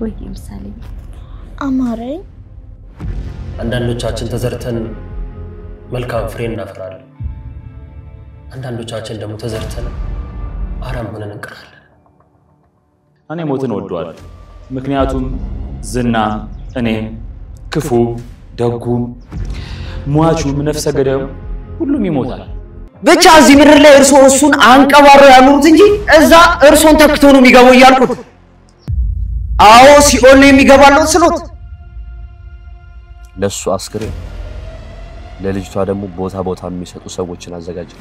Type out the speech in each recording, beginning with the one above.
ወይ ምሳሌ አማረኝ አንዳንዶቻችን ተዘርተን መልካም ፍሬ እናፈራለን አንዳንዶቻችን ደግሞ ተዘርተን አረም ሆነን እንቀራለን እኔ ሞትን ወደዋለሁ ምክንያቱም ዝና እኔ ክፉ ደጉ ሟቹም ነፍሰ ገዳዩ ሁሉም ይሞታል ብቻ እዚህ ምድር ላይ እርሱን አንቀባረው ያኑሩት እንጂ እዛ እርሱን ተክቶ ነው የሚገባው ይያልኩት አዎ ሲኦል ነው የሚገባለው ስሎት ለሱ አስክሬን ለልጅቷ ደግሞ ቦታ የሚሰጡ ሰዎችን አዘጋጅ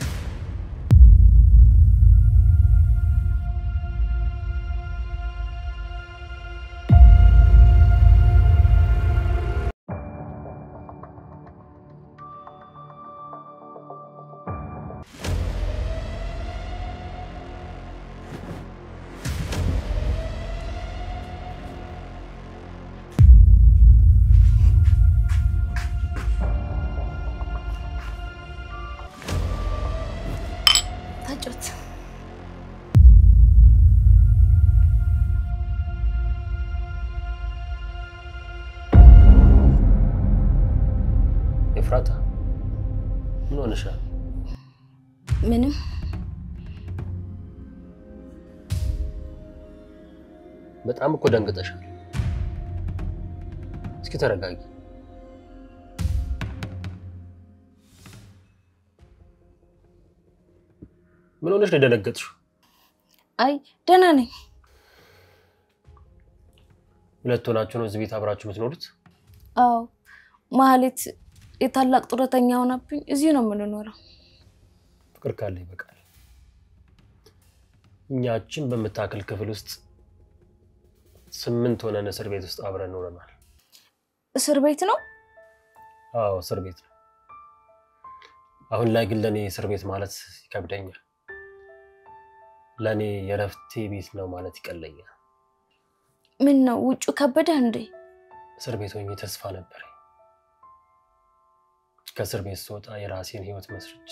ኤፍራታ ምን ሆነሻል ምንም በጣም እኮ ደንግጠሻል እስኪ ተረጋጊ ምን ሆነሽ ደነገጥሽ አይ ደህና ነኝ ሁለት ሆናችሁ ነው እዚህ ቤት አብራችሁ የምትኖሩት አዎ ማለት የታላቅ ጡረተኛ ሆነብኝ እዚህ ነው የምንኖረው ፍቅር ካለ ይበቃል እኛችን በመታከል ክፍል ውስጥ 8 ሆነን እስር ቤት ውስጥ አብረን ኖረናል እስር ቤት ነው አዎ እስር ቤት ነው አሁን ላይ ግን ለኔ እስር ቤት ማለት ይከብደኛል ለኔ የረፍቴ ቤት ነው ማለት ይቀለኛል ምን ነው ውጭ ከበደ እንዴ እስር ቤት ሆኜ ተስፋ ነበር ከእስር ቤት ስወጣ የራሴን ህይወት መስርቼ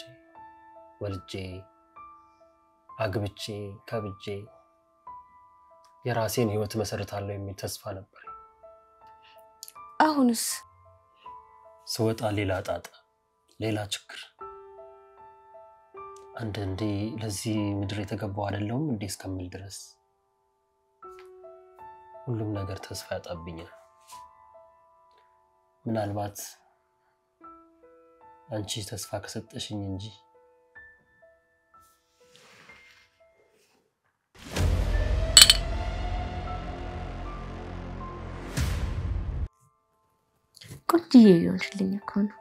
ወልጄ አግብቼ ከብጄ የራሴን ህይወት መሰረታለሁ የሚል ተስፋ ነበር አሁንስ ስወጣ ሌላ ጣጣ ሌላ ችግር አንዴ ለዚህ ምድር የተገባው አይደለም እንዴ እስከምል ድረስ ሁሉም ነገር ተስፋ ያጣብኛል ምናልባት አንቺ ተስፋ ከሰጠሽኝ እንጂ ቆንጆዬ ይሆንልኝ እኮ ነው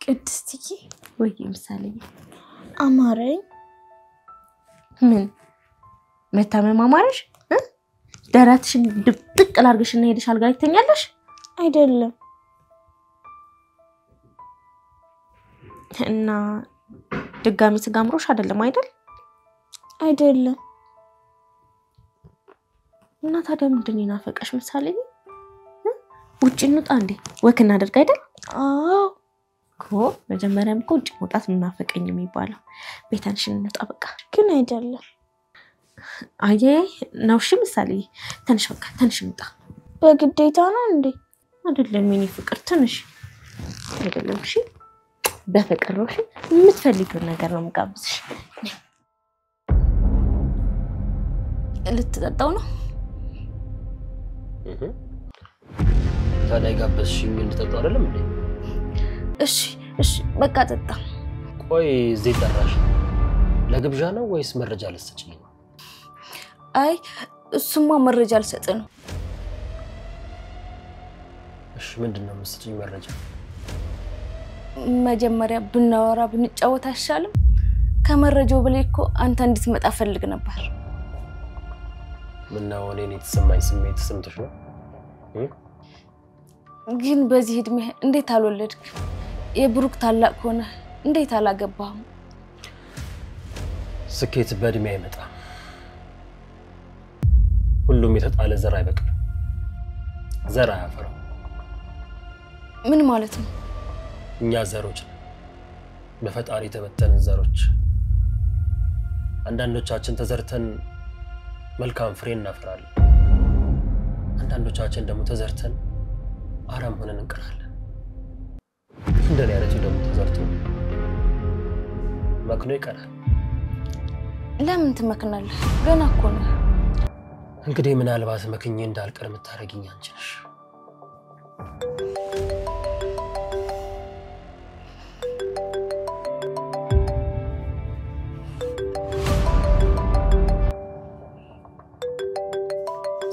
ቅድስትዬ ወይ ምሳሌ አማረኝ ምን መታመም አማረሽ ደራትሽን ድብቅ ላርግሽና ሄደሽ አልጋ ላይ ተኛለሽ አይደለም እና ድጋሚ ስጋምሮሽ አይደለም አይደለም እና ታዲያ ምንድን ይናፈቀሽ ምሳሌ ውጭ እንውጣ እንዴ ወክ እናደርግ አይደል አዎ እኮ መጀመሪያም እኮ ውጭ መውጣት ምናፈቀኝ የሚባለው ቤታንሽን እንውጣ በቃ ግን አይደለም አየ ነው እሺ ምሳሌ ተንሽ በቃ ተንሽ እንውጣ በግዴታ ነው እንዴ አይደለም የኔ ፍቅር ተንሽ አይደለም እሺ በፍቅር ነው እሺ የምትፈልጊው ነገር ነው መጋብዝሽ ልትጠጣው ነው ታዲያ ጋበዝሽኝ እንድጠጣው አይደለም እንዴ እሺ በቃ ጠጣ ቆይ እዚህ ጠራሽ ለግብዣ ነው ወይስ መረጃ ልትሰጪኝ ነው አይ እሱማ መረጃ ልሰጥ ነው እሺ ምንድነው የምትሰጪኝ መረጃ መጀመሪያ ብናወራ ብንጫወት አይሻልም ከመረጃው በላይ እኮ አንተ እንድትመጣ ፈልግ ነበር ምን ነው እኔ የተሰማኝ ስሜት ስምትሽ ነው ግን በዚህ እድሜ እንዴት አልወለድክ የብሩክ ታላቅ ሆነ እንዴት አላገባህም ስኬት በእድሜ አይመጣም ሁሉም የተጣለ ዘር አይበቅልም ዘር አያፈራም ምን ማለት ነው እኛ ዘሮች በፈጣሪ ተበተንን ዘሮች አንዳንዶቻችን ተዘርተን መልካም ፍሬ እናፈራለን አንዳንዶቻችን ደግሞ ተዘርተን አረም ሆነን እንቀራለን እንደኔ አይነቱ ደግሞ ተዘርቶ መክኖ ይቀራል ለምን ትመክናለህ ገና እኮ ነው እንግዲህ ምናልባት መክኜ እንዳልቀር የምታረጊኝ አንቺ ነሽ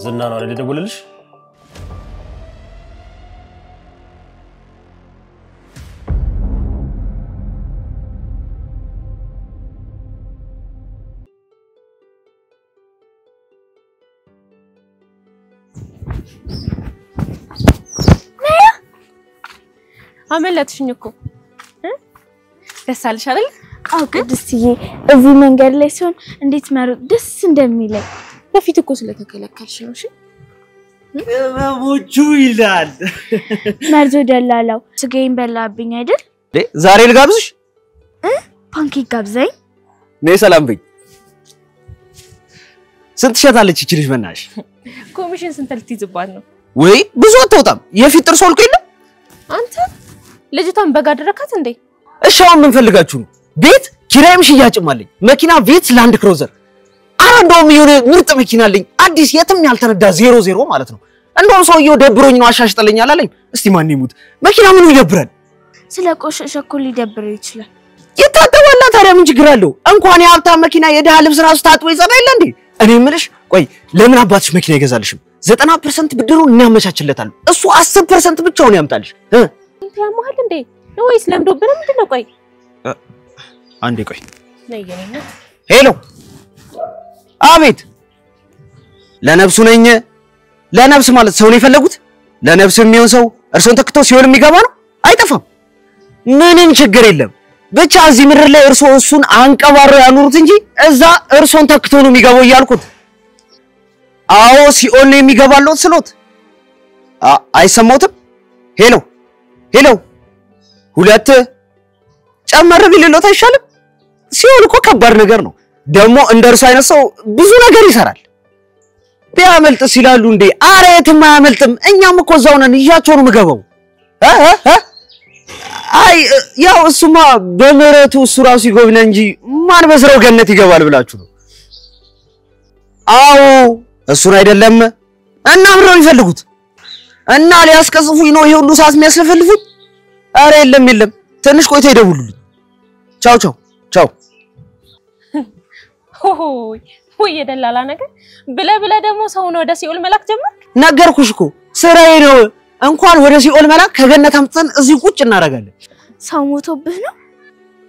ዝና ነው አይደል ደውልልሽ አመለጥሽኝ እኮ ደስ አለሽ አይደል አው ቅድስትዬ እዚህ መንገድ ላይ ሲሆን እንዴት መሮጥ ደስ እንደሚለኝ በፊት እኮ ስለተከለከልሽ ነው እሺ ቅመሞቹ ይላል መርዞ ደላላው ስጋዬን በላብኝ አይደል ዛሬ ልጋብዝሽ ፓንኬክ ጋብዘኝ ነይ ሰላም በይ ስንት ሸታለች እቺ ልጅ በእናትሽ ኮሚሽን ስንት ልትይዝባት ነው ወይ ብዙ አትወጣም የፊት ጥርስ ወልቆ የለ አንተ ልጅቷን በጋ አደረካት እንዴ እሻው ምን ፈልጋችሁ ነው ቤት ኪራይም ሽያጭም አለኝ መኪና ቤት ላንድ ክሩዘር አራንዶም የሆነ ምርጥ መኪና አለኝ አዲስ የትም ያልተነዳ 00 ማለት ነው እንደውም ሰውየው ደብሮኝ ነው አሻሽጠልኛል አለኝ እስቲ ማን ይሙት መኪና ምኑ ይደብራል ስለ ቆሸሸ እኮ ሊደብር ይችላል ይታጠባላ ታዲያ ምን ችግር አለው እንኳን የሀብታም መኪና የደሃ ልብስ ራሱ ታጥቦ ይጸዳ የለ እንዴ እኔ ምልሽ ቆይ ለምን አባትሽ መኪና ይገዛልሽም 90% ብድሩን እናመቻችለታለን እሱ 10% ብቻውን ያምጣልሽ እንት ያማል እንዴ ወይስ ለምዶብን ምንድነው ቆይ አንዴ ቆይ ነይገኝና ሄሎ አቤት ለነፍሱ ነኝ ለነፍስ ማለት ሰው ነው የፈለጉት ለነፍስ የሚሆን ሰው እርሶን ተክቶ ሲሆን የሚገባ ነው አይጠፋም ምንም ችግር የለም ብቻ እዚህ ምድር ላይ እርሶ እሱን አንቀባረው ያኑሩት እንጂ እዛ እርሶን ተክቶ ነው የሚገባው ይያልኩት አዎ ሲኦል ነው የሚገባለው ስሎት አይሰማውትም ሄሎ ሄሎ ሁለት ጨመረ ቢልሎት አይሻልም ሲኦል እኮ ከባድ ነገር ነው ደግሞ እንደርሱ አይነት ሰው ብዙ ነገር ይሰራል ቢያመልጥ ሲላሉ እንዴ አሬትም አያመልጥም እኛም እኮ እዛው ነን ይያቸው ነው የምገባው አይ ያው እሱማ በመረቱ እሱ ራሱ ይጎብነ እንጂ ማን በስራው ገነት ይገባል ብላችሁ ነው አዎ እሱን አይደለም እና ምን ነው ይፈልጉት እና ሊያስቀጽፉኝ ነው ይሄ ሁሉ ሰዓት የሚያስፈልፉኝ አረ የለም ትንሽ ቆይቶ ይደውሉልኝ ቻው ቻው ቻው ሆይ የደላላ ነገር ብለ ደግሞ ሰውን ወደ ሲኦል መላክ ጀመር ነገርኩሽ እኮ ስራዬ ነው እንኳን ወደ ሲኦል መላክ ከገነት አምጥተን እዚህ ቁጭ እናረጋለን ሰው ሞቶብህ ነው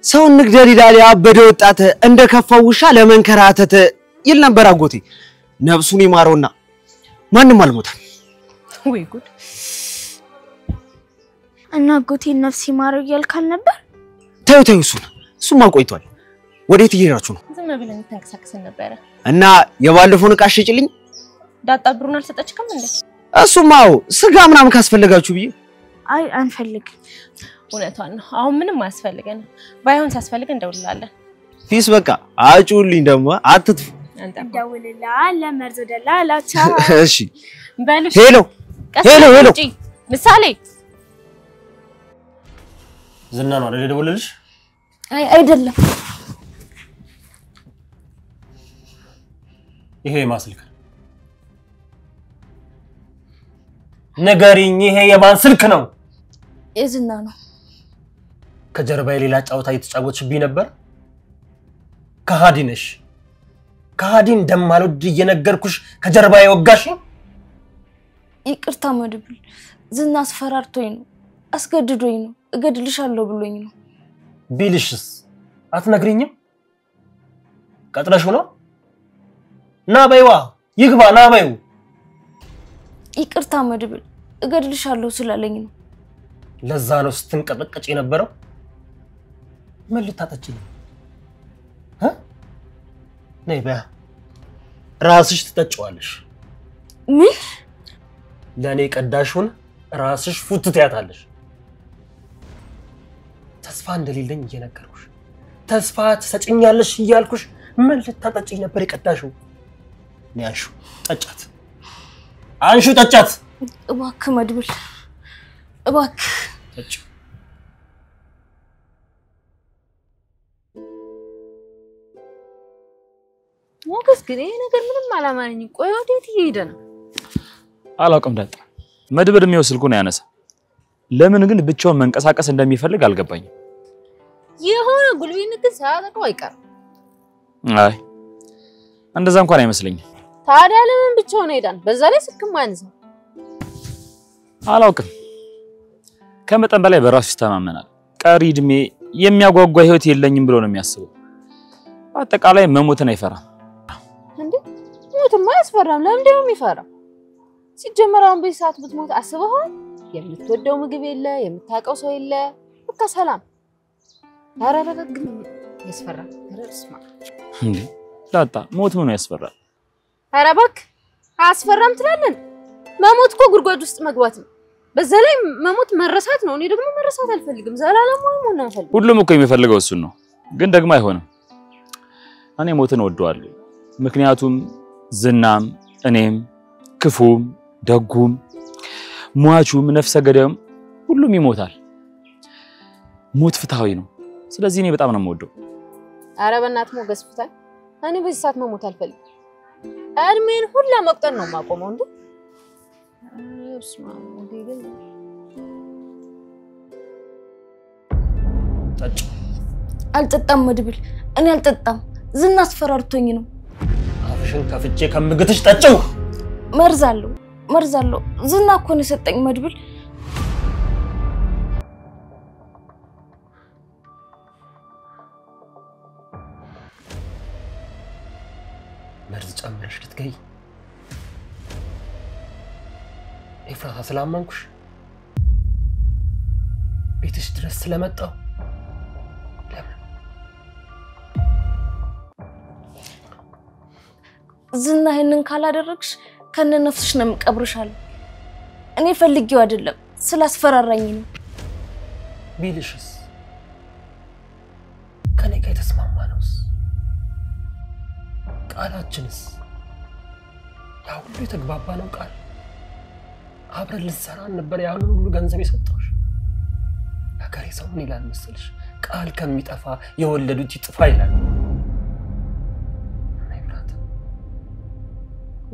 ሰው ንግደል ይላል ያበደ ወጣት እንደ ከፋው ውሻ ለመንከራተት ይል ነበር አጎቴ ነፍሱን ይማረውና ማንንም አልሞታም ወይ ጉድ እና አጎቴ ነፍስ ይማረው ያልካል ነበር ተው እሱማ ቆይቷል ወዴት እየሄዳችሁ ነው ዝም ብለን ተንከሳክሰን ነበር እና የባለፈውን ዕቃ ሽጭልኝ ዳጣ ብሩን አልሰጠችከም እንዴ እሱማው ስጋ ምናምን ካስፈልጋችሁ ብዬ አይ አንፈልግ እውነቷን ነው አሁን ምንም አያስፈልገን ባይሆን ሲያስፈልግ እንደውላለን ፊስ በቃ አጩልኝ ደግሞ አትጥፉ እንደውልላ ለመርዞ ደላላ ቻው እሺ በልሽ ሄሎ ምሳሌ ዝና ነው አይደል ደውልልሽ አይ አይደለም ይሄ ማስልክ ነገሪኝ ይሄ የማን ስልክ ነው የዝና ነው ከጀርባዬ ሌላ ጫውታ እየተጫወትሽብኝ ነበር ከሃዲ ነሽ ከሃዲ እንደማልወድ እየነገርኩሽ ከጀርባዬ ወጋሽ ይቅርታ መድብል ዝና አስፈራርቶኝ ነው አስገድዶኝ ነው እገድልሻለሁ ብሎኝ ነው ቢልሽስ አትነግሪኝም ቀጥለሽ ነው ና በይዋ ይግባ ና በይው ይቅርታ መድብል እገድልሻለሁ ስላለኝ ነው ለዛ ነው ስትንቀጠቀጭ የነበረው ምን ልታጠጪኝ ነይ በያ ራስሽ ትጠጪዋለሽ ምን ለኔ ቀዳሹን ራስሽ ፉት ትያታለሽ ተስፋ እንደሌለኝ እየነገርኩሽ ተስፋ ትሰጪኛለሽ እያልኩሽ ምን ልታጠጪኝ ነበር የቀዳሽው ነያሹ ጠጫት አንሹ ጠጫት እባክህ መድብል እባክህ ጠጭ ሞገስ ግን ይሄ ነገር ምንም አላማረኝም ቆይ ወዴት እየሄደ ነው አላውቅም ዳጣ መድብል የሚወስልኩ ነው ያነሳ ለምን ግን ብቻውን መንቀሳቀስ እንደሚፈልግ አልገባኝም የሆነ ጉልቤን ግን ሳያጠቀው አይቀር አይ እንደዛ እንኳን አይመስልኝም ታዲያ ለምን ብቻውን ሄዳን በዛ ላይ ስልክም አይነሳ አላውቅም ከመጠን በላይ በራሱ ይስተማመናል ቀሪ እድሜ የሚያጓጓ ህይወት የለኝም ብሎ ነው የሚያስበው አጠቃላይ መሞትን አይፈራም እንዴ ሞትማ ያስፈራም ለምን ደም ይፈራ ሲጀመራውን በሰዓት ብትሞት አስበው የምትወደው ምግብ የለ የምታቀው ሰው የለ በቃ ሰላም አረረገ ግን ያስፈራ ረስማ እንዴ ዳጣ ሞት ምን ያስፈራል አረባክ አስፈራም ትላለን መሞት እኮ ጉርጓድ ውስጥ መግባት ነው በዛ ላይ መሞት መረሳት ነው እኔ ደግሞ መረሳት አልፈልግም ዘላለም ሆነ ነው ፈልግ ሁሉም እኮ የሚፈልገው እሱ ነው ግን ደግሞ አይሆንም እኔ ሞትን ወደዋለሁ ምክንያቱም ዝናም እኔም ክፉም ደጉም ሟቹም ነፍሰ ገዳዩም ሁሉም ይሞታል ሞት ፍትሃዊ ነው ስለዚህ እኔ በጣም ነው የምወደው አረ በእናት ሞገስ ፍታ እኔ በዚህ ሰዓት መሞት አልፈልግም አድሜን ሁላ መቁጠር ነው ማቆመው እንዴ እስማ ወዲህ ጠጭ አልጠጣም መድብል እኔ አልጠጣም ዝና አስፈራርቶኝ ነው አፍሽን ከፍቼ ከምግትሽ ጠጭው መርዛለሁ ዝና እኮ ነው የሰጠኝ መድብል መርዝ ጨምረሽ ልትገይ ኤፍራታ ስላመንኩሽ ቤትሽ ድረስ ስለመጣው ዝና ይሄንን ካላደረግሽ ከነ ነፍስሽ ነው መቀብርሻለሁ እኔ ፈልጊው አይደለም ስላስፈራራኝ ነው ቢልሽስ ከኔ ጋር ተስማማነውስ ቃላችንስ ያ ሁሉ የተግባባነው ቃል አብረን ልንሰራ ነበር ያን ሁሉ ገንዘብ የሰጠውሽ አገሬ ሰው ምን ይላል መሰልሽ ቃል ከሚጠፋ የወለዱት ይጥፋ ይላል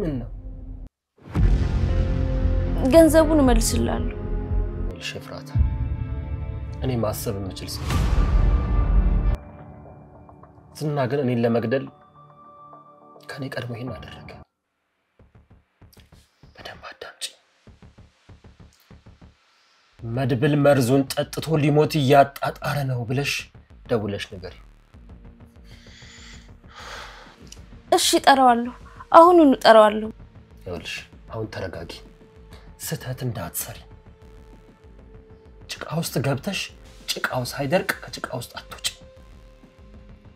ምን ነው ገንዘቡን መልስልሃለሁ ሽፍራታ እኔ ማሰብ የምችል ሰው ዝና ግን እኔን ለመግደል ከኔ ቀድሞ ይሄን አደረገ በደንብ አዳምጪ መድብል መርዙን ጠጥቶ ሊሞት ያጣጣረ ነው ብለሽ ደውለሽ ንገሪ እሺ ጠራዋለሁ አሁኑን ጠራዋለሁ ይኸውልሽ አሁን ተረጋጊ ስተት እንዳትሰሪ ጭቃ ውስጥ ገብተሽ ጭቃው ሳይደርቅ ከጭቃ ውስጥ አትውጪ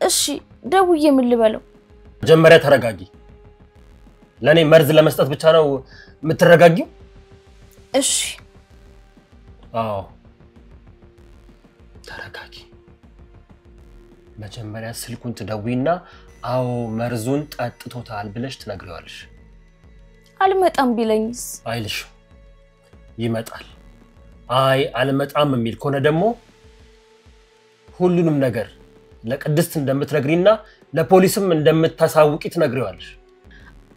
እሺ ደውዬ ምን ልበለው መጀመሪያ ተረጋጊ ለኔ መርዝ ለመስጠት ብቻ ነው የምትረጋጊው እሺ አዎ ተረጋጊ መጀመሪያ ስልኩን ትደውይና አዎ መርዙን ጠጥቶታል ብለሽ ትነግሪዋለሽ አልመጣም ቢለኝስ አይልሽ ይመጣል አይ አልመጣም የሚል ከሆነ ደግሞ ሁሉንም ነገር ለቅድስት እንደምትነግሪና ለፖሊስም እንደምታሳውቂ ትነግሪዋለሽ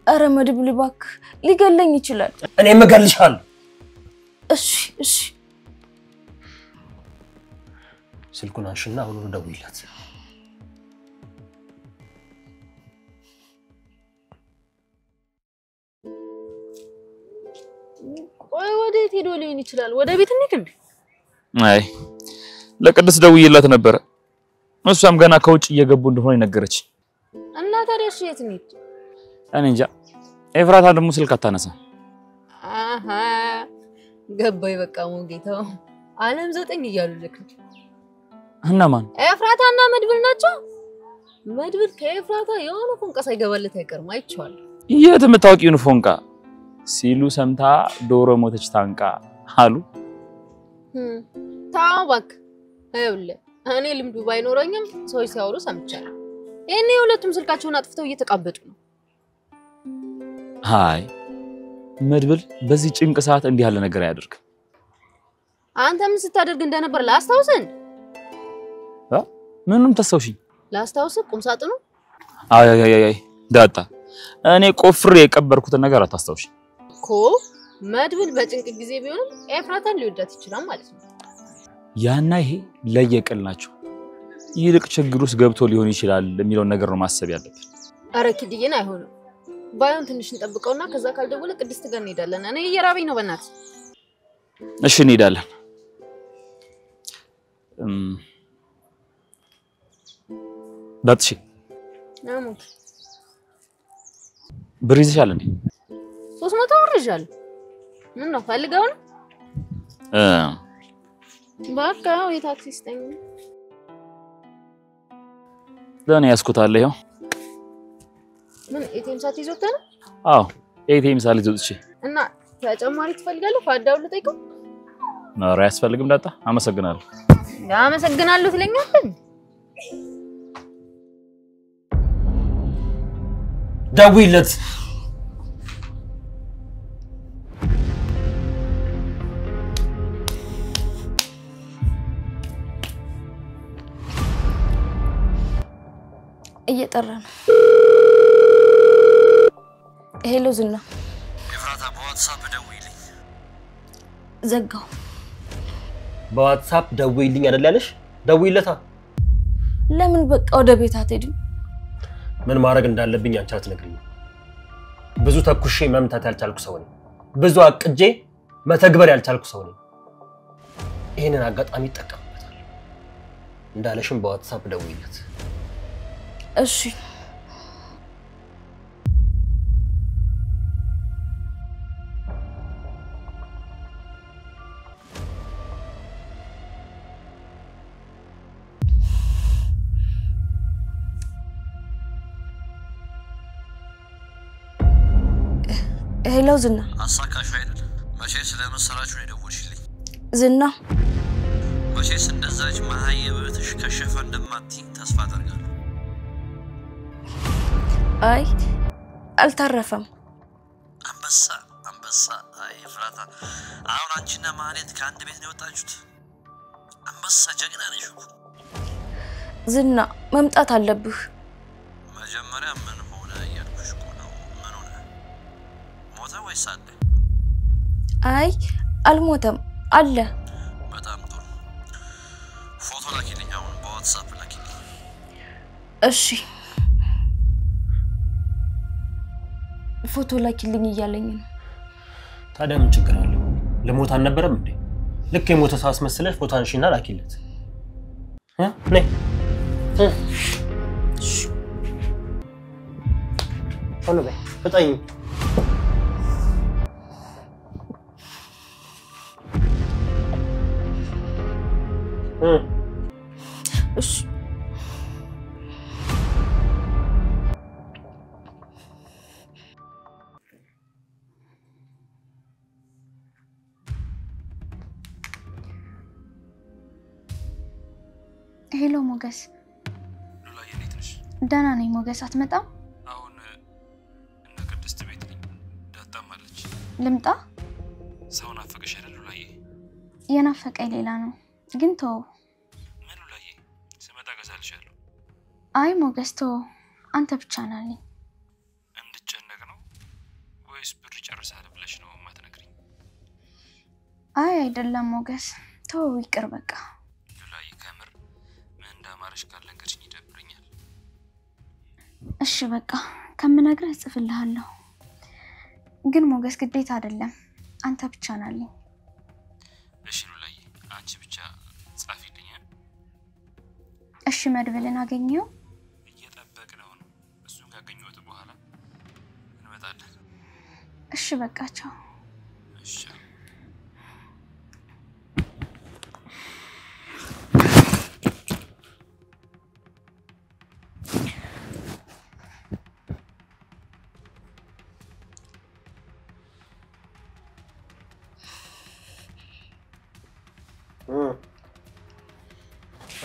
አረ መድብል እባክህ ሊገለኝ ይችላል እኔ መገልሻለሁ እሺ ስልኩን አንሽና አሁን ደውይላት ቆይ ወዴት ሄዶ ሊሆን ይችላል ወደ ቤት እንሂድ እንዴ አይ ለቅድስት ደውዬላት ነበር እሷም ገና ከውጭ እየገቡ እንደሆነ ነገረች እና ታዲያ እሺ የት እንሂድ እኔ እንጃ ኤፍራታ ደግሞ ስልክ አታነሳ አሃ ገባይ በቃ ሞጌታው ዓለም 9 እያሉ ልክ እና ማን ኤፍራታና መድብል ናቸው መድብል ከኤፍራታ የሆነ ፎንቃ ሳይገባለት አይቀርም አይቻለሁ የምታውቂውን ፎንቃ ሲሉ ሰምታ ዶሮ ሞተች ታንቃ አሉ ታውባክ አይውለ እኔ ልምዱ ባይኖረኝም ሰዎች ሲያወሩ ሰምቻለሁ እኔ ሁለቱም ስልካቸውን አጥፍተው እየተቃበጡ ነው ሃይ መድብል በዚህ ጭንቅ ሰዓት እንዲህ ያለ ነገር ያደርግ አንተ ምን ስታደርግ እንደነበር ላስታውሰን ምንም ተሰውሽኝ ላስታውስ ቁም ሳጥኑ አይ ዳጣ እኔ ቆፍሬ የቀበርኩት ነገር አታስታውሽ ኮ መድብል በጭንቅ ጊዜ ቢሆንም ኤፍራታን ሊወዳት ይችላል ማለት ነው ያና ይሄ ለየቀል ናቸው ይልቅ ችግር ውስጥ ገብቶ ሊሆን ይችላል የሚለው ነገር ነው ማሰብ ያለብን አረ ኪድዬን አይሆንም ባይሆን ትንሽ እንጠብቀውና ከዛ ካልደወለ ቅድስት ጋር እንሄዳለን እኔ እየራበኝ ነው በእናት እሺ እንሄዳለን ዳጥሽ አሙት ብር ይዘሻል እንዴ 300 ብር ይዣለሁ ምን ነው ፈልገው ነው በቃ የታክሲ ስጠኝ ለኔ ያስኩታለ ይሄው ምን ኤቲኤም ሳት ይዞተና አዎ ኤቲኤም ሳት ይዞትሽ እና ተጨማሪ ትፈልጋለህ ፋዳው ልጠይቀው ነው ያስፈልግም ዳጣ አመሰግናለሁ አመሰግናለሁ ትለኛለህ ደውይለት እየጠራ ነው ሄሎ ዝና ኤፍራታ በዋትስአፕ ደውይልኝ ዘጋው በዋትስአፕ ደውይልኝ አይደል ያለሽ ደውይለታ ለምን በቃ ወደ ቤት አትሄድም ምን ማድረግ እንዳለብኝ አንቺ አትነግሪኝ ብዙ ተኩሼ መምታት ያልቻልኩ ሰው ነኝ ብዙ አቅጄ መተግበር ያልቻልኩ ሰው ነኝ ይሄንን አጋጣሚ ተጠቀምበታለሁ እንዳለሽም በዋትስአፕ ደውይለት እሺ ሄሎ ዝና አሳካሽ አይደል መቼስ ለምስራችሁ ነው ደውልሽልኝ ዝና መቼስ እንደዛች ማህየብትሽ ከሸፈ እንደማትይ ተስፋ አደርጋለሁ አይ አልተረፈም አንበሳ አይ ፍራታ አሁን አንቺና ማህሌት ከአንድ ቤት ነው የወጣችሁት አንበሳ ጀግና ነሽ ዝና መምጣት አለብህ መጀመሪያ ምን ሆነ ያልኩሽ እኮ ነው ምን ሆነ ሞተ ወይስ አለ አይ አልሞተም አለ በጣም ጥሩ ፎቶ ላኪልኝ አሁን በዋትስአፕ ላኪልኝ እሺ ፎቶ ላኪልኝ እያለኝ ነው ታዲያ ምን ችግር አለው ለሞት አልነበረም እንዴ ልክ የሞተ ሰው አስመስለሽ ፎቶ አንሺና ላኪለት ነይ ሆኖ በይ በጣኝ እሺ ሄሎ ሞገስ ሉላዬ እንዴት ነሽ ደህና ነኝ ሞገስ አትመጣም አሁን እነ ቅድስት ቤት ነኝ ዳጣም አለች ልምጣ ሰው ናፈቀሽ አይደል ሉላዬ የናፈቀኝ ሌላ ነው ግን ተው ምን ሉላዬ ስመጣ ገዛልሻለሁ አይ ሞገስ ተው አንተ ብቻ ናልኝ እንድጨነቅ ነው ወይስ ብር ጨርሳለህ ብለሽ ነው ማትነግሪኝ አይ አይደለም ሞገስ ተው ይቅር በቃ ሉላዬ ከምር ምን እንዳማረሽ ካልነገርሽኝ ይደብረኛል እሺ በቃ ከምነግርህ እጽፍልሃለሁ ግን ሞገስ ግዴታ አይደለም አንተ ብቻ ናልኝ እሺ ሉላዬ አንቺ ብቻ ጻፊልኝ እሺ መድብልን አገኘው እየጠበቅነው ነው እሱን ካገኘሁት በኋላ እንመጣለን እሺ በቃ ቻው እሺ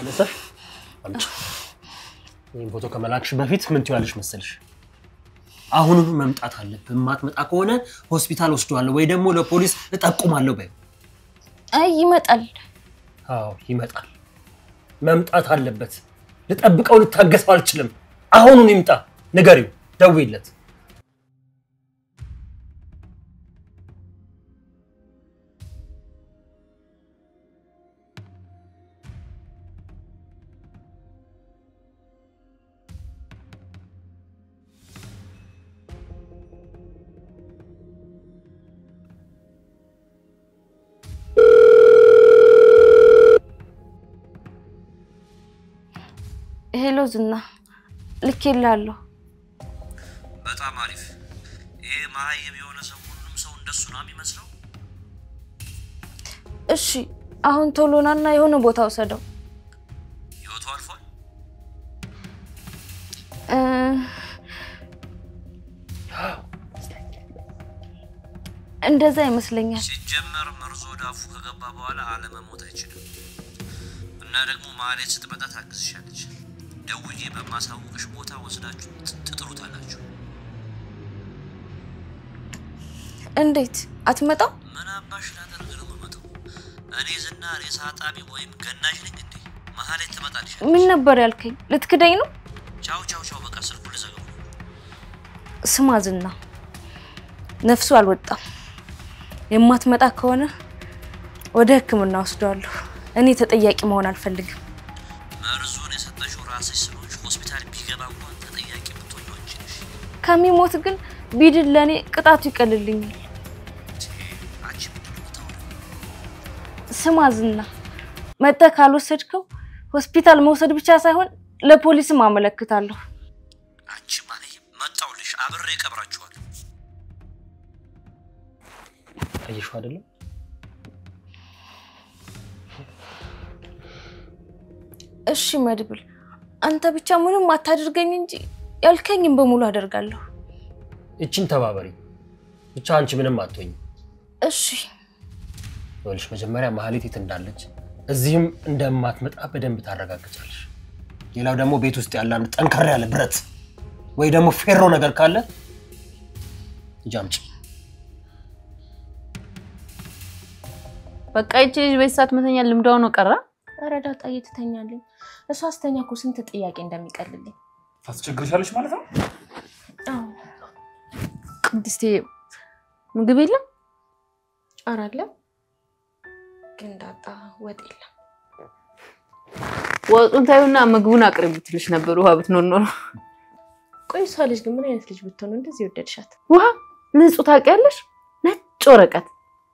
አነሳሽ አንቺ ይሄን ፎቶ ከመላክሽ በፊት ምን ትያለሽ መሰልሽ አሁኑኑ መምጣት አለብህ ማትመጣ ከሆነ ሆስፒታል ወስደዋለሁ ወይ ደግሞ ለፖሊስ እጠቁማለሁ በይ አይ ይመጣል አዎ ይመጣል መምጣት አለበት ልጠብቀው ልታገሰው አልችልም አሁኑኑ ይምጣ ንገሪው ደውይለት ሄሎ ዝና ልኬላለሁ በጣም አሪፍ ይሄ ማህየም የሆነ ሰው ሁሉም ሰው እንደሱ ነው የሚመስለው እሺ አሁን ቶሎናና የሆነ ቦታ ወሰደው ይወጡ አልፏል እንደዛ ይመስለኛል ሲጀመር መርዞ ዳፉ ከገባ በኋላ አለመሞት አይችልም እና ደግሞ ማህሌት ስትመጣ ታግዝሻለች ደውዬ በማሳውቅሽ ቦታ ወስዳችሁ ትጥሩታላችሁ እንዴት አትመጣው ምን አባሽ ላደርግ ነው የምመጣው እኔ ዝና ሬሳ አጣቢ ወይም ገናሽ ነኝ እንዴ ማህሌት ትመጣልሽ ምን ነበር ያልከኝ ልትክደኝ ነው ቻው ቻው ቻው በቃ ስልኩ ልዘጋው ስማ ዝና ነፍሱ አልወጣም የማትመጣ ከሆነ ወደ ህክምና ወስደዋለሁ እኔ ተጠያቂ መሆን አልፈልግም መርዙን የሰጠሽው ራስሽ ስለሆንሽ ሆስፒታል ቢገባ እንኳን ተጠያቂ ብትሆኚ አንቺ ከሚሞት ግን ቢድል ለኔ ቅጣቱ ይቀልልኛል አንቺ ብትሞታው ስማ ዝና መጣ ካልወሰድከው ሆስፒታል መውሰድ ብቻ ሳይሆን ለፖሊስም አመለክታለሁ አንቺ ማለት መጣውልሽ አብሬ ቀብራችኋል አይሽው አይደለም እሺ መድብል አንተ ብቻ ምንም አታድርገኝ እንጂ ያልከኝን በሙሉ አደርጋለሁ እቺን ተባበሪ ብቻ አንቺ ምንም አትሆኝ እሺ ወልሽ መጀመሪያ ማህሌት የት እንዳለች እዚህም እንደማትመጣ በደንብ ታረጋግጫለሽ ሌላው ደግሞ ቤት ውስጥ ያለ አንድ ጠንከር ያለ ብረት ወይ ደግሞ ፌሮ ነገር ካለ ጃምጪ በቃ እቺ ልጅ በሰዓት መተኛ ልምዳው ነው ቀራ አረዳጣ እየተተኛልኝ እሷ አስተኛኩ ስንት ጥያቄ እንደሚቀልልኝ ታስቸግርሻለሽ ማለት ነው አዎ ቅድስቴ ምግብ የለም አራለ ግን ዳጣ ወጥ የለም ወጡን ታዩና ምግቡን አቅርብትልሽ ነበር ውሃ ብትኖር ቆይ እሷ ልጅ ግን ምን አይነት ልጅ ብትሆን እንደዚህ ወደድሻት ውሃ ንጹህ ታውቂያለሽ ነጭ ወረቀት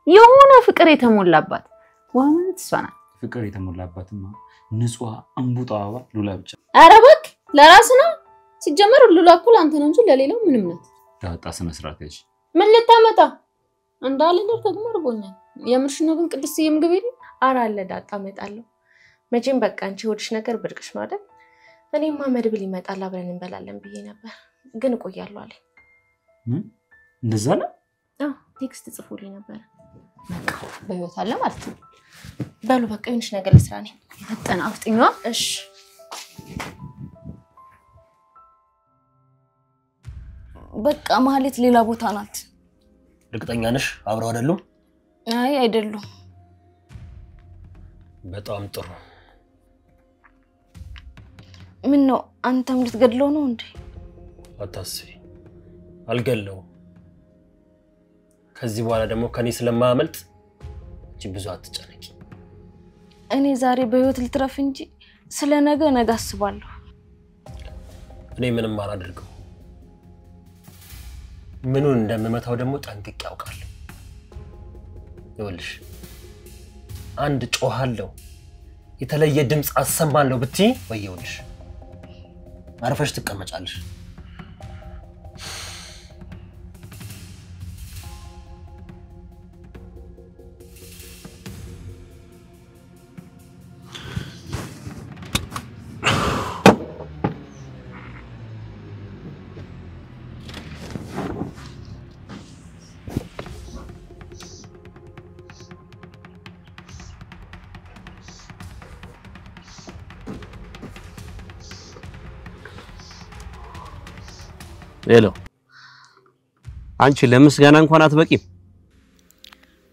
የሆነ ፍቅር የተሞላባት ወንት እሷ ናት ፍቅር የተሞላባትማ ንጹህ አንቡጣ አበባ ሉላ ብቻ ኧረ እባክህ ለራስ ነው ሲጀመር ሉላ እኮ አንተ ነው እንጂ ለሌላው ምንም ናት ዳጣ ስነ ስርዓት ያዥ ምን ልታመጣ እንዳልልህ ደግሞ አርቦኛል የምርሽ ነው ግን ቅድስት የምግብ የለም አራለ ዳጣ መጣለሁ መቼም በቃ አንቺ ወድሽ ነገር ብርቅሽ ነው አይደል እኔማ መድብል ይመጣል አብረን እንበላለን ብዬ ነበር ግን እቆያለሁ አለኝ እንደዛ ነው ቴክስት ጽፎልኝ ነበር በቃ በህይወት አለ ማለት ነው በሉ በቃ ይሁንሽ ነገር ለስራ ነኝ ፈጠና አፍጥኛዋ እሺ በቃ ማህሌት ሌላ ቦታ ናት እርግጠኛ ነሽ አብረው አይደሉም አይ አይደሉም በጣም ጥሩ ምን ነው አንተም ልትገድለው ነው እንዴ አታስቢ አልገለው ከዚህ በኋላ ደግሞ ከኔ ስለማያመልጥ እቺ ብዙ አትጨነቂ እኔ ዛሬ በህይወት ልትረፍ እንጂ ስለነገ አስባለሁ እኔ ምንም አላደርገው ምኑን እንደምመታው ደግሞ ጠንቅቄ ያውቃለሁ ይኸውልሽ አንድ ጮሃለሁ የተለየ ድምጽ አሰማለሁ ብትይ ወይውልሽ አርፈሽ ትቀመጫለሽ ሄሎ አንቺ ለምስጋና እንኳን አትበቂም።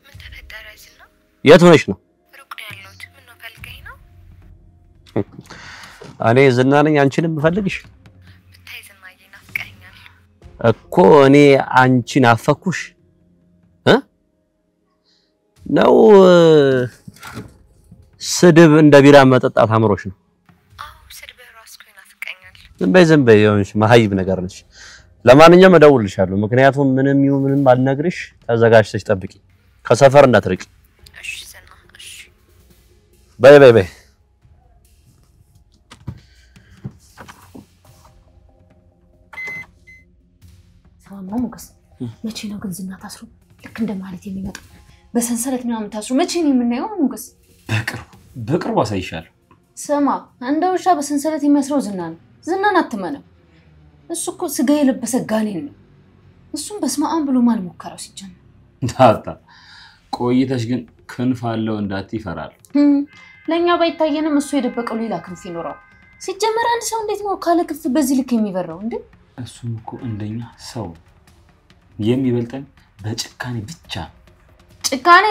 ምን ተፈጠረ ዝና? የት ሆነሽ ነው? ሩቅ ነው ያለሁት። ምን ነው ፈልገኝ ነው? እኔ ዝና ነኝ አንቺንም ፈልግሽ ብታይ ዝናዬ ናፍቀኸኛል እኮ። እኔ አንቺን አፈኩሽ ነው ስድብ እንደ ቢራ መጠጣት አምሮሽ ነው? አዎ ስድብህ ራስህ እኮ ይናፍቀኛል። ዝም በይ የሆንሽ መሀይብ ነገር ነሽ። ለማንኛውም እደውልልሻለሁ። ምክንያቱም ምንም ይሁን ምንም አልነግርሽ፣ ተዘጋጅተሽ ጠብቂ። ከሰፈር እንዳትርቂ እሺ ዝና እሺ። በይ ሰማማ ሞገስ፣ መቼ ነው ግን ዝና ታስሮ ልክ እንደማለት የሚመጣው? በሰንሰለት ምናምን ታስሮ መቼ ነው የምናየው ሞገስ? በቅርቡ አሳይሻለሁ። ስማ፣ እንደ ውሻ በሰንሰለት የሚያስረው ዝና ነው። ዝናን አትመነው። እሱ እኮ ስጋ የለበሰ ጋኔን ነው። እሱም በስማአም ብሎ ማን ሞከረው ሲጀምር? ታታ ቆይተሽ ግን ክንፍ አለው እንዳትይ ይፈራል። ለኛ ባይታየንም እሱ የደበቀው ሌላ ክንፍ ይኖራል። ሲጀመር አንድ ሰው እንዴት ነው ካለ ክንፍ በዚህ ልክ የሚበረው እንዴ? እሱም እኮ እንደኛ ሰው የሚበልጠን በጭካኔ ብቻ። ጭካኔ?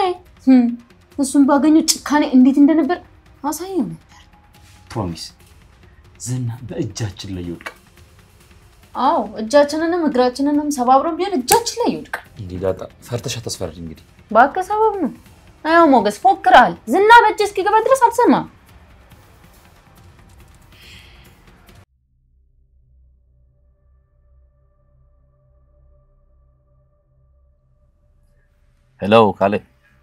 እሱም ባገኘው ጭካኔ እንዴት እንደነበር አሳየው ነበር። ፕሮሚስ ዝና በእጃችን ላይ ይወድቃል። አዎ እጃችንንም እግራችንንም ሰባብረን ቢሆን እጃችን ላይ ይወድቃል። እንዴ ዳጣ ፈርተሽ አታስፈርድ። እንግዲህ ባከ ሰበብ ነው። አዎ ሞገስ ፎክራል። ዝና በእጅ እስኪገባ ድረስ አትሰማ። ሄሎ ካሌ።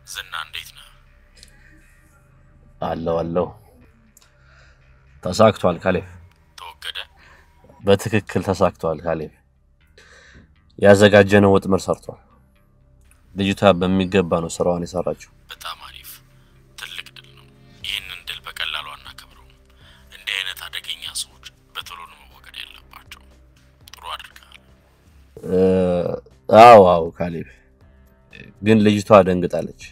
ዝና እንዴት ነህ? አለው ተሳክቷል ካሌ። ተወገደ? በትክክል ተሳክቷል ካሌ። ያዘጋጀነው ወጥመር ሰርቷል። ልጅቷ በሚገባ ነው ስራዋን የሰራችው። በጣም አሪፍ ትልቅ ድል ነው። ይሄንን ድል በቀላሉ አናከብረውም። እንዲህ አይነት አደገኛ ሰዎች በቶሎ ነው መወገድ ያለባቸው። ጥሩ አድርገሃል። አዎ ካሌ፣ ግን ልጅቷ ደንግጣለች።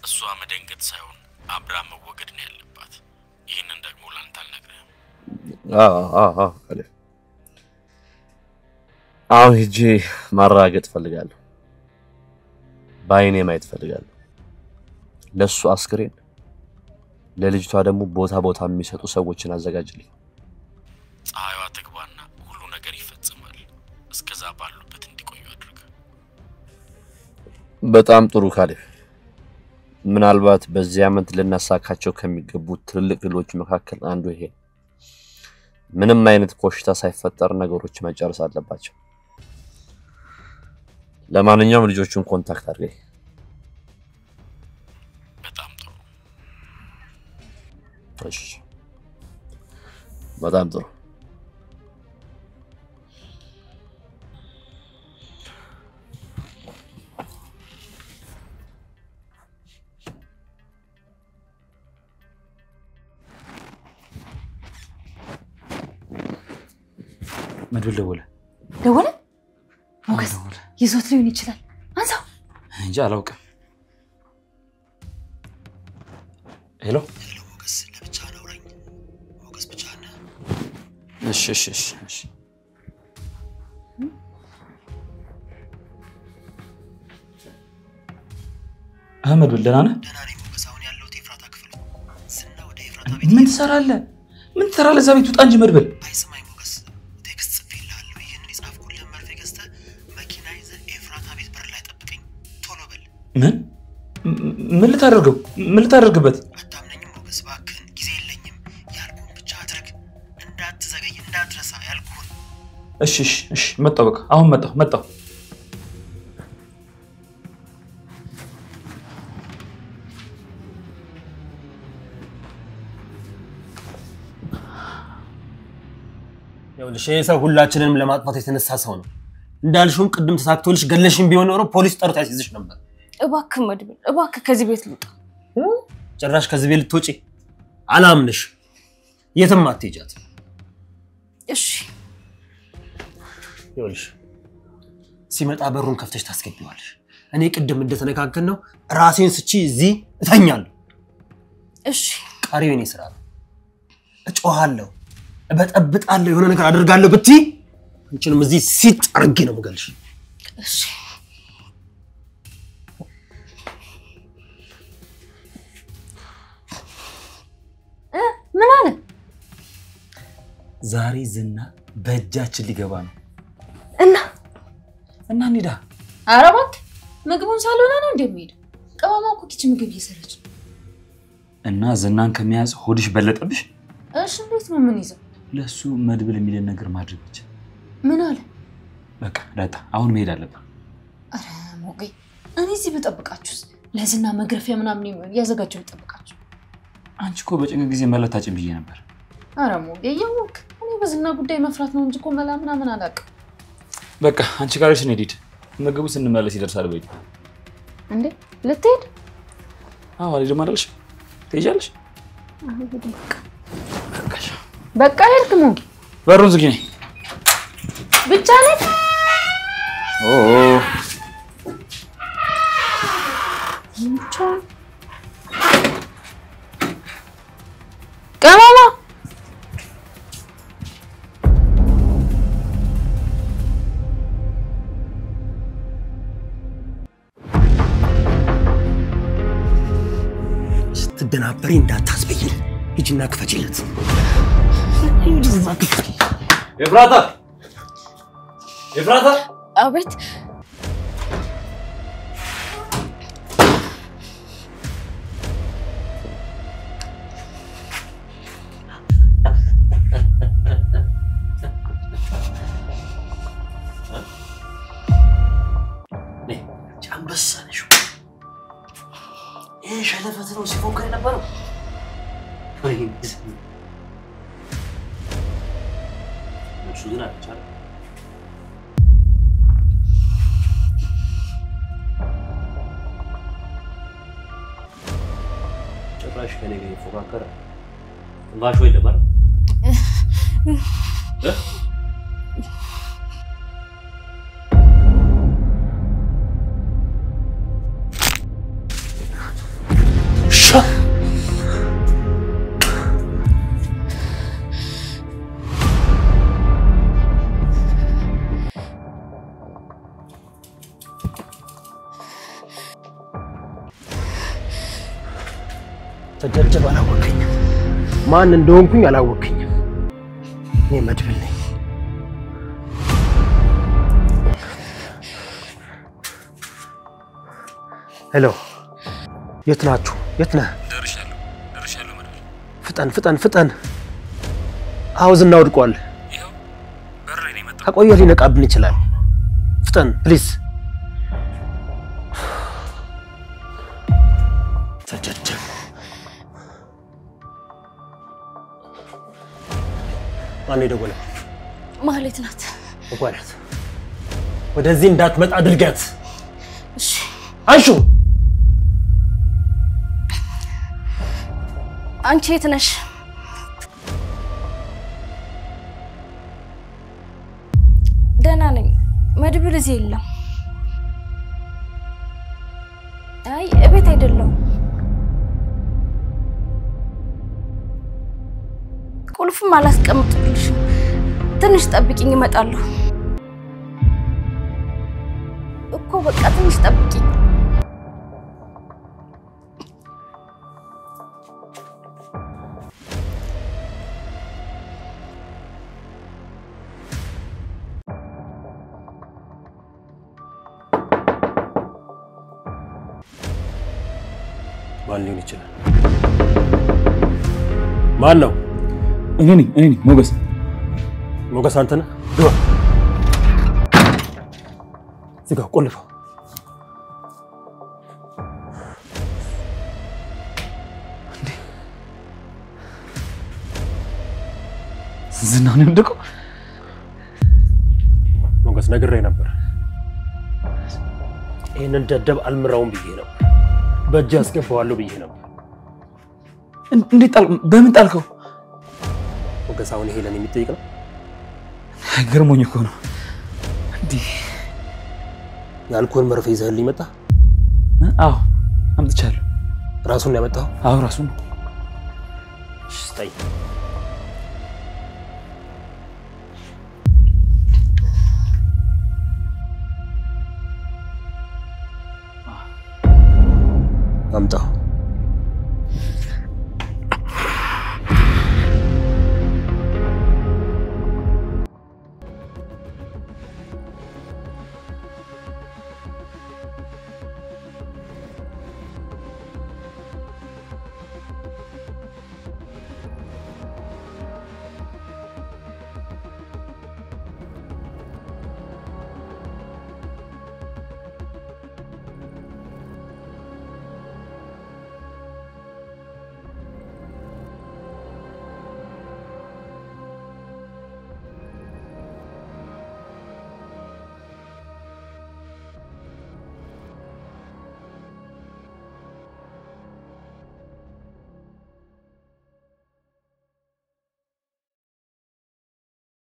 እሷ መደንገጥ ሳይሆን አብራ መወገድ ነው ያለባት። ይሄንን ደግሞ ላንተ አልነግርህም። አዎ ካሌ፣ አሁን ሂጂ ማራገጥ ፈልጋለሁ። ባይኔ ማየት ፈልጋለሁ። ለሱ አስክሬን፣ ለልጅቷ ደግሞ ቦታ የሚሰጡ ሰዎችን አዘጋጅልኝ። ፀሐይዋ ትግባና ሁሉ ነገር ይፈጸማል። እስከዛ ባሉበት እንዲቆዩ አድርግ። በጣም ጥሩ ካሌ። ምናልባት በዚህ ዓመት ልናሳካቸው ከሚገቡት ትልልቅ ድሎች መካከል አንዱ ይሄ። ምንም አይነት ኮሽታ ሳይፈጠር ነገሮች መጨረስ አለባቸው። ለማንኛውም ልጆቹን ኮንታክት አድርገኝ። በጣም ጥሩ። እሺ በጣም ጥሩ። መድብል ደወለ? ሞገስ ይዞት ሊሆን ይችላል። አንሳው። እንጂ አላውቅም። ሄሎ ሞገስ፣ ለብቻ ነው አውራኝ። ሞገስ ብቻ ነህ? እሺ አህመድ ደህና ነህ? ደህና ነኝ ሞገስ። አሁን ያለሁት ኤፍራታ ክፍል ነው። ዝና ወደ ኤፍራታ ቤት ምን ትሰራለህ? እዛ ቤት ውጣ እንጂ መድብል። አይሰማኝ ሞገስ። ቴክስት ጽፌልሃለሁ። ይሄንን የጻፍኩልህን መርፌ ገዝተህ መኪና ይዘህ ኤፍራታ ቤት በር ላይ ጠብቀኝ። ቶሎ በል። ምን ልታደርግበት? አታምነኝም ሞገስ? እባክህን ጊዜ የለኝም። ያልኩህን ብቻ አድርግ። እንዳትዘገይ፣ እንዳትረሳ ያልኩህን። እሺ መጣሁ። በቃ አሁን መጣሁ። ይኸውልሽ ይሄ ሰው ሁላችንንም ለማጥፋት የተነሳ ሰው ነው። እንዳልሽውም ቅድም ተሳክቶልሽ ገለሽም ቢሆን ኖሮ ፖሊስ ጠርቶ ያስይዝሽ ነበር። እባክህ መድብል፣ እባክህ ከዚህ ቤት ልውጣ። ጭራሽ ከዚህ ቤት ልትወጪ? አላምንሽ። የትም አትሄጃት። እሺ ይኸውልሽ ሲመጣ በሩን ከፍተሽ ታስገቢዋለሽ። እኔ ቅድም እንደተነጋገርን ነው ራሴን ስቺ እዚህ እተኛለሁ። እሺ ቀሪው የኔ ስራ ነው። እጮሃለሁ፣ እበጠብጣለሁ፣ የሆነ ነገር አድርጋለሁ ብትይ አንቺንም እዚህ ሲጥ አርጌ ነው የምገልሽ። እሺ ምን አለ? ዛሬ ዝና በእጃችን ሊገባ ነው እና እንሂዳ። ኧረ እባክህ ምግቡን ሳልሆነ ነው እንደሚሄድ። ቅመማ እኮ ኪችን ምግብ እየሰራች ነው። እና ዝናን ከመያዝ ሆድሽ በለጠብሽ? እሺ እንዴት ነው ምን ይዘው? ለሱ መድብል የሚለን ነገር ማድረግ ብቻ። ምን አለ? በቃ ዳጣ አሁን መሄድ አለብን። ኧረ ሞጌ እኔ እዚህ ብጠብቃችሁስ? ለዝና መግረፊያ ምናምን ያዘጋጀው ብጠብቃችሁ። አንቺ እኮ በጭንቅ ጊዜ መለታችን ብዬ ነበር። ኧረ ሞጌ ያውቅ እኔ በዝና ጉዳይ መፍራት ነው እንጂ እኮ መላ ምናምን አላውቅም። በቃ አንቺ ጋርሽ እንሂድ። ምግቡ ስንመለስ ይደርሳል። በይ እንዴ ልትሄድ? አዎ አልሄድም አላልሽ? ትሄጃለሽ? በቃ ሄድክ ሞጌ? በሩን ዝጊ ነኝ ብቻ ነህ? ቅመማ ስትደናበሪ እንዳታስበይኝ። ሂጂና ክፈቺለት። ኤፍራታ አቤት አንበሳ ነሽ። ይሄ ሸለፈት ነው ሲፎክር የነበረው። እሱ ግን አልቻለም። ጭራሽ ከኔ ጋር ይፎካከራል። ትንፋሽ ወይ ለማለት ተደርጀብ አላወቀኝም። ማን እንደሆንኩኝ አላወቀኝም። እኔ መድብል ነኝ። ሄሎ የት ናችሁ? የት ነህ? ደርሻለሁ መድብል። ፍጠን። አዎ ዝና ወድቋል። ይኸው በር ላይ ነው የመጣው። ከቆየ ሊነቃብን ይችላል። ፍጠን ፕሊዝ። ተደርጀብ ማን ይደውል? ማህሌት ናት። ወቋላት ወደዚህ እንዳትመጣ አድርጋት። እሺ አንሹ። አንቺ የት ነሽ? ደህና ነኝ። መድብል እዚህ የለም። አይ እቤት አይደለም። ቁልፍም አላስቀምጥልሽም። ትንሽ ጠብቂኝ እመጣለሁ እኮ። በቃ ትንሽ ጠብቂኝ። ማን ሊሆን ይችላል? ማን ነው? እኔ ነኝ ሞገስ። ሞገስ አንተ ነህ? ግባ። ዝጋው፣ ቆልፈው። ዝና ነው የወደቀው? ሞገስ ነግሬህ ነበር። ይሄንን ደደብ አልምራውም ብዬ ነው። በእጅ አስገባዋለሁ ብዬ ነበር። እንዴት ጣልከው? በምን ጣልከው? ሞገስ አሁን ይሄ ለኔ የሚጠይቅ ነው? ገርሞኝ እኮ ነው። እንዴ የአልኮል መርፌ ይዘህልኝ መጣ? አዎ አምጥቻለሁ። ራሱን ነው ያመጣው? አዎ ራሱን። ስታይ አምጣው።